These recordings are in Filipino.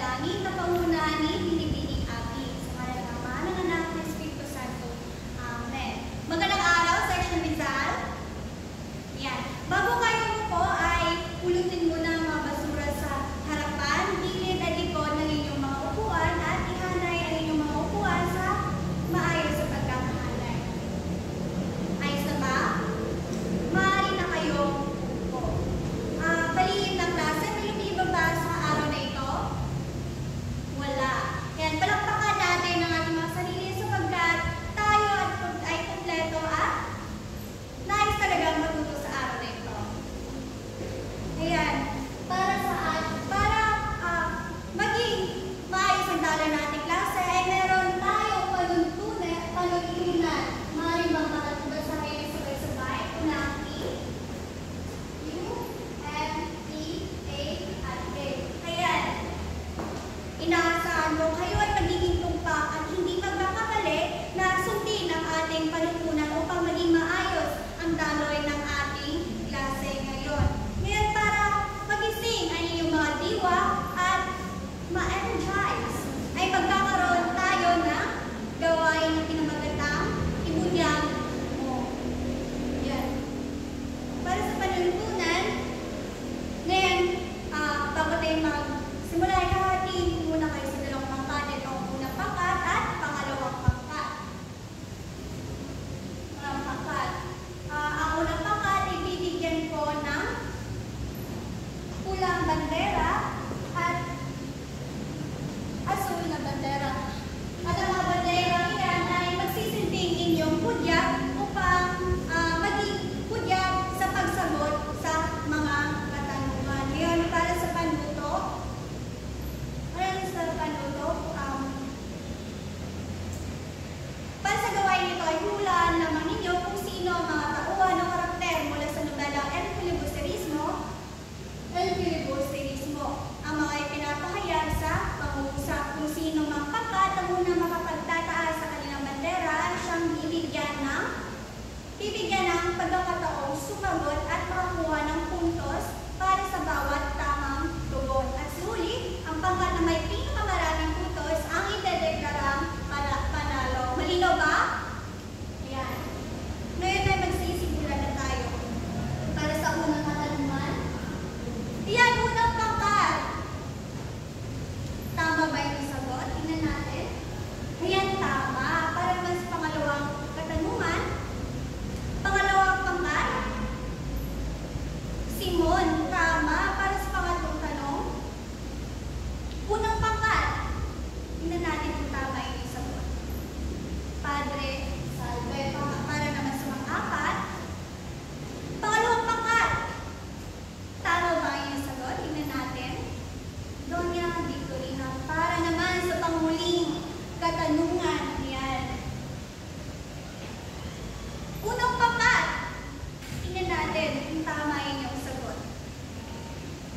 manalangin na pangunahan ni Binibining Abi. Sa ngalan ng Ama, ng Anak, ng Espiritu Santo. Amen. Magandang araw, Section Rizal. Yan. Bago kayo po ay pulutin muna ang mga basura sa harapan, gilid at likod ng inyong mga upuan at ihanay ang inyong mga upuan sa maayos sa pagkakahanay. Ayos na ba? Maaari na kayo po. Palihim ng klase, may lumibang ba sa araw na ito? Wala. Yan, palakpakan natin ang ating mga sarili sapagkat tayo ay kumpleto at nais talagang matuto sa araw na ito. Ayan, para maging maayos ang dala nating klase, ay meron tayong panuntunan. Maaaring bang makatubad sa kayo sabay-sabay? Unang P, U, M, E, A, at A. Ayan, inaasahan mo kayo ay magiging tumpak at hindi magkakamali na sundin ang ating panuntunan upang maging maayos ang daloy ng ating klase ngayon. Ngayon, para magising ang inyong mga diwa at ma-energize, ay magkakaroon tayo ng gawain na pinamagatang ibunyag mo. Yan. Para sa panuntunan, ngayon, bago tayo magsimula, hahatiin ko muna kayo sa dalawang pangkat. Ito ang unang pangkat at pangalawang pangkat. Ang unang pangkat ay bibigyan ko ng pulang bandera at asul na bandera. At ang mga bandera yan ay magsisilbing inyong pudyag upang maging pudyag sa pagsagot sa mga katanungan. Ngayon, para sa panuto, para sa gawain nito ay hulaan lamang ninyo kung sino ang mga tauhan o karakter mula sa nobela El Filibusterismo. Ang mga ipinapahayag sa pangungusap kung sino mang pangkat ang unang makapagtataas sa kanilang bandera ay siyang bibigyan ng pagkakataong sumagot at makakuha ng puntos para sa bawat tamang tugon. At sa huli, ang pangkat na may pinakamaraming puntos ang idedeklarang panalo. Malinaw ba? Ayan. Ngayon ay magsisimula na tayo. Para sa unang katanungan. Ayan, unang pangkat. Tama ba yung sagot? Tingnan natin. Ayan, tama. Para naman sa pangalawang katanungan. Pangalawang pangkat. Simon, tama. Para sa pangatlong tanong. Unang pangkat. Tingnan natin kung tama yung sagot. Padre Salve. Para naman sa pang-apat. Pangalawang pangkat. Tama ba yung sagot? Tingnan natin. Doña Victorina. Para naman sa panghuling katanungan. Yan. Unang pangkat. Tingnan natin kung tama yung sagot.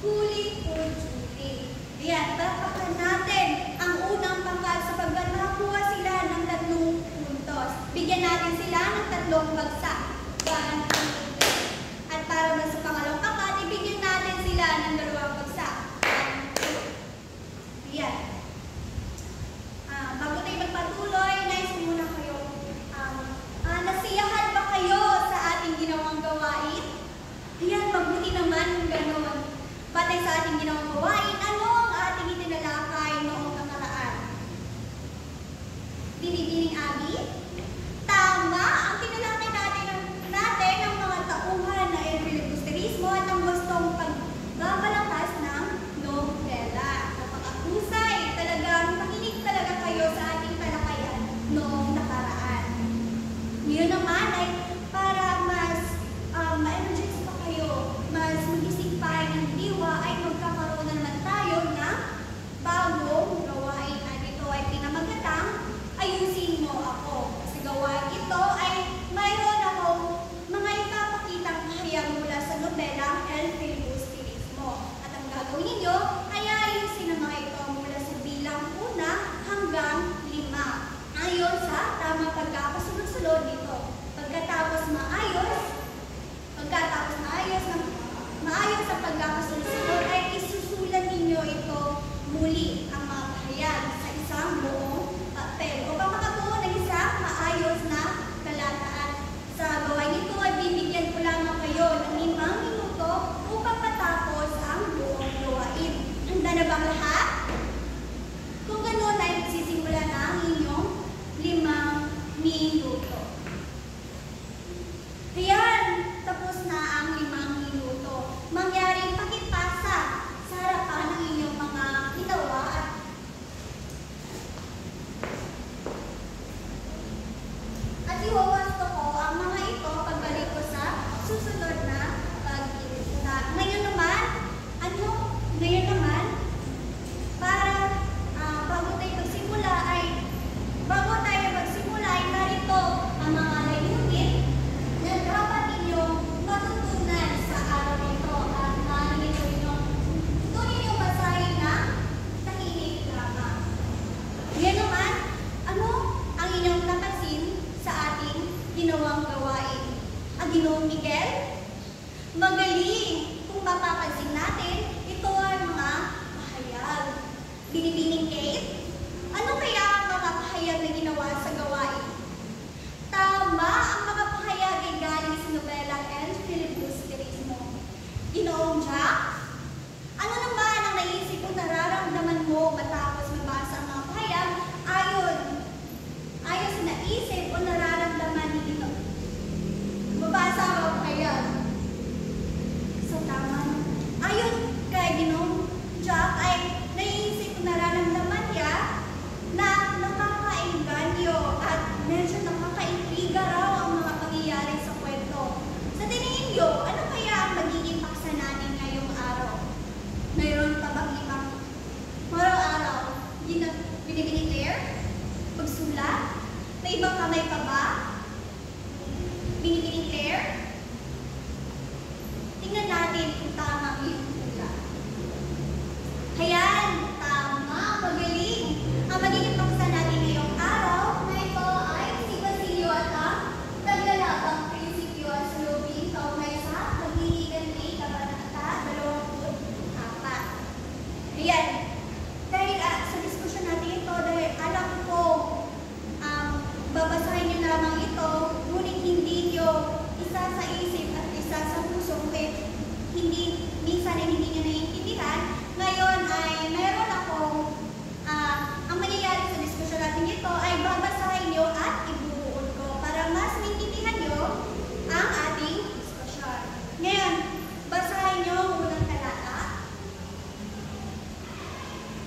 Huli o Judy. Yan. Tapakan natin ang unang pangkat sapagkat nakakuha sila ng 3 puntos. Bigyan natin sila ng 3 bagsak. 1, 2, 3. At para naman sa pangalawang pangkat, ibigyan natin sila ng 2 bagsak. 1, 2. Yan. Bago tayo magpatuloy, nais ko muna kayo. Nasiyahan ba kayo sa ating ginawang gawain? Ayan, mabuti naman ganoon. Batay sa ating ginawang gawain, ano ang ating itinalakay noong nakaraan? Binibining Abi? Tama! Ang tinalakay natin magsusulat? May ibang kamay pa ba? Binibining Claire? Tingnan natin kung tama ang iyong hula. Ayan, tama, magaling. Ang magiging paksa natin ngayong araw na ito ay si Basilio at ang naglalabang prinsipyo at sulubing kaugnay sa pagliligan ni Kabanata 24. Ayan, dahil sa diskusyon natin ito, dahil alam ko babasahin niyo lamang ito, ngunit hindi niyo isa sa isip at isa sa puso, hindi, minsan ay hindi niyo naiintindihan. Ngayon ay meron akong, ang mangyayari sa diskusyon natin ito ay babasahin niyo at ibubuod ko para mas maintindihan niyo ang ating diskusyon. Ngayon, basahin niyo ang unang talata.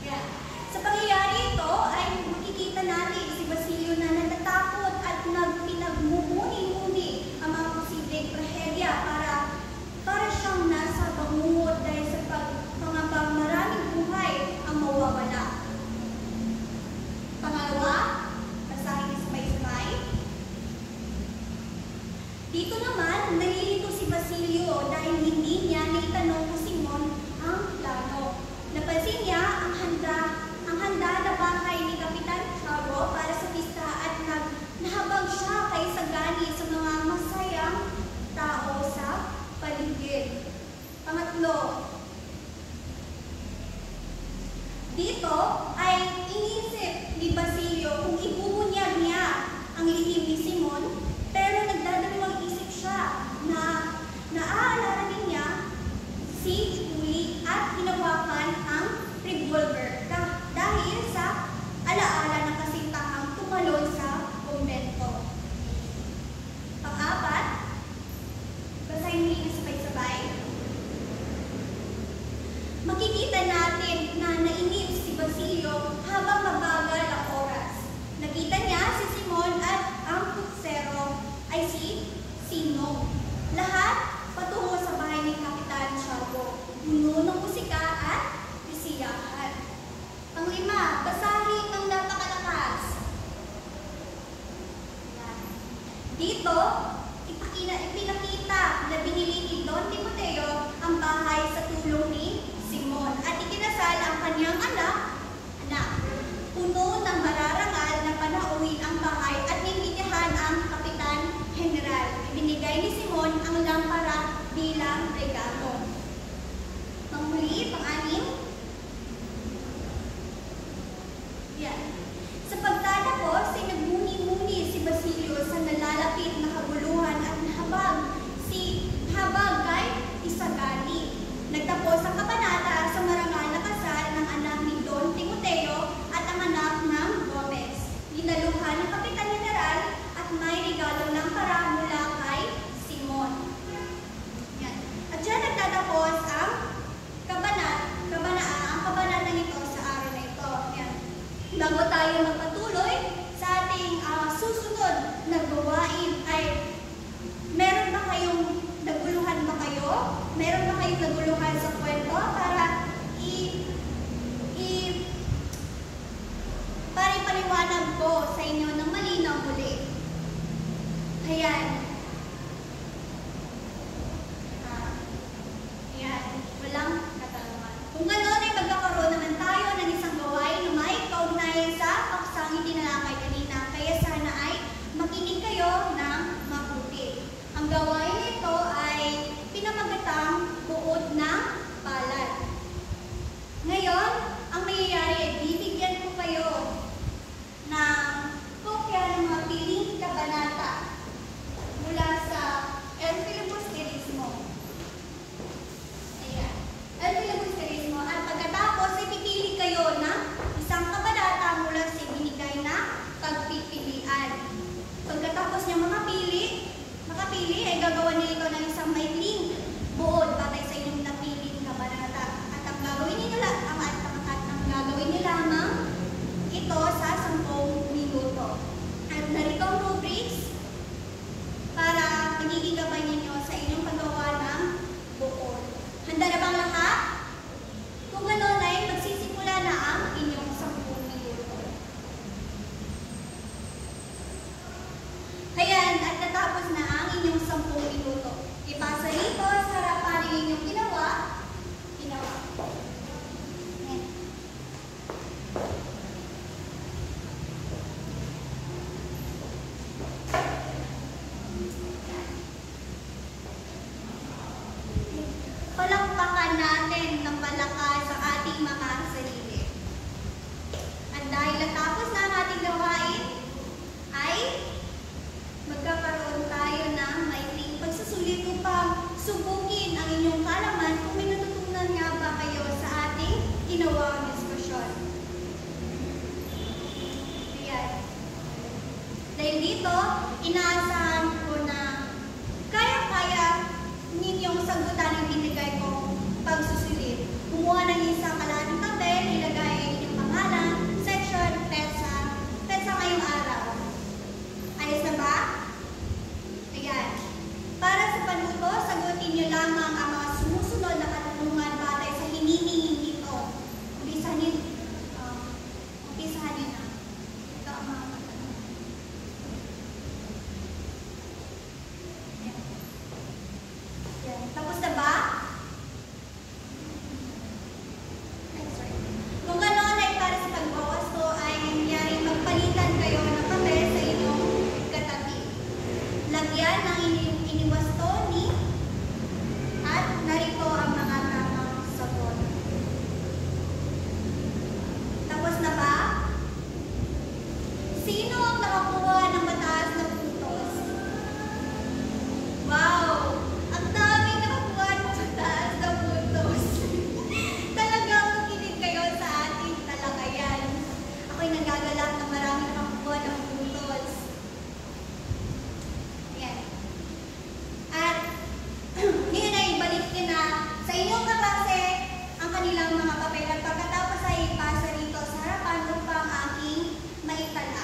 Yeah. Sa pangyayari ito ay makikita natin si Basilio na natatakot at pinagmumuni-muni ang mga posibleng trahedya para siyang nasa bangungot dahil sa pangambang maraming buhay ang mawawala. Pangalawa, basahin niyo sabay-sabay. Dito naman, nalilito si Basilio dahil hindi niya naitanong kung Simon ang plano. Napansin niya ang handa na bahay ni Kapitan Tiago para sa pista at nahabag siya kay sagani sa mga masayang tao sa paligid. Pangatlo, dito ay inisip ni Basilio kung ibubunyag niya ang lihim ni Simon, pero nagdadalawang isip siya na naaalala din niya si Julie at hinawakan ang revolver dahil sa alaala ng kasintahang tumalon sa kumbento. Pang-apat, basahin muli na sabay-sabay. Makikita natin na nainip si Basilio habang mabagal ang oras. Nakita niya si Simon at ang putsero ay si Sino. Lahat patungo sa bahay ni Kapitan Tiago. Puno ng musika at bisiyahan. Panglima, basahin ng napakalakas. Dito, ipinakita na binili ni Don Timoteo ang bahay sa tulong ni Simon at ikinasal ang kanyang anak. Puno ng mararangal na panauhin ang bahay at nimbitahan ang Kapitan General. Ibinigay ni Simon ang lampara bilang regalo. ginawang diskusyon. Ayan. Dahil dito, inaasahan ko na kaya-kaya ninyong sagutan ang binigay kong pagsusulit. Kumuha ng isang kalahating papel, ilagay ang inyong pangalan, section, petsa ngayong araw. Ayos na ba? Ayan. Para sa panuto, sagutin niyo lamang ang mga sumusunod na katanungan batay sa hinihinging dito. Umpisahan niyo na. Ito ang mga katanungan. Ayan. Tapos na ba? Kung ganoon ay para sa pagbawas ko ay nangyaring magpalitan kayo ng papel sa inyong katabi. Lagyan ng iniwasto ni at narito ang mga tamang sagot. Tapos na ba? Sino ang nakakuha ng mataas na puntos? Wow! Ang daming nakakuha ng mataas na puntos. Talagang makinig kayo sa ating talakayan. Ako'y nagagalak na maraming nakakuha ng puntos. Ayan. At ngayon ay ibalik nyo na sa inyong kaklase ang kanilang mga papel at pagkatapos ay ipasa rito sa harapan upang aking maitala.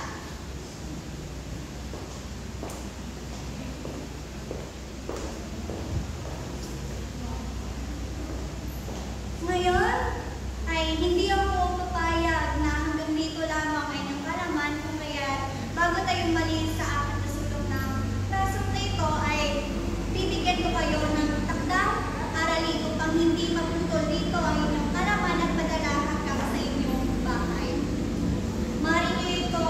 Ngayon ay hindi ako papayag na hanggang dito lamang ay ng kalaman kung kaya bago tayo umalis sa apat na sulok ng klasong na ito ay bibigyan ko kayo ng takdang aralin upang hindi maputol dito ang inyong kalaman at padala hanggang sa inyong bahay. Maaaring nyo ito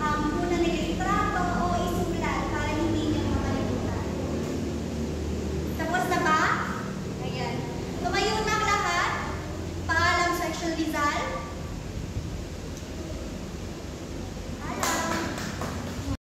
ang muna nilitrato o isulat para hindi nyo makalimutan. Tapos na ba? Ayan. Tumayo na ang lahat. Paalam, Section Rizal.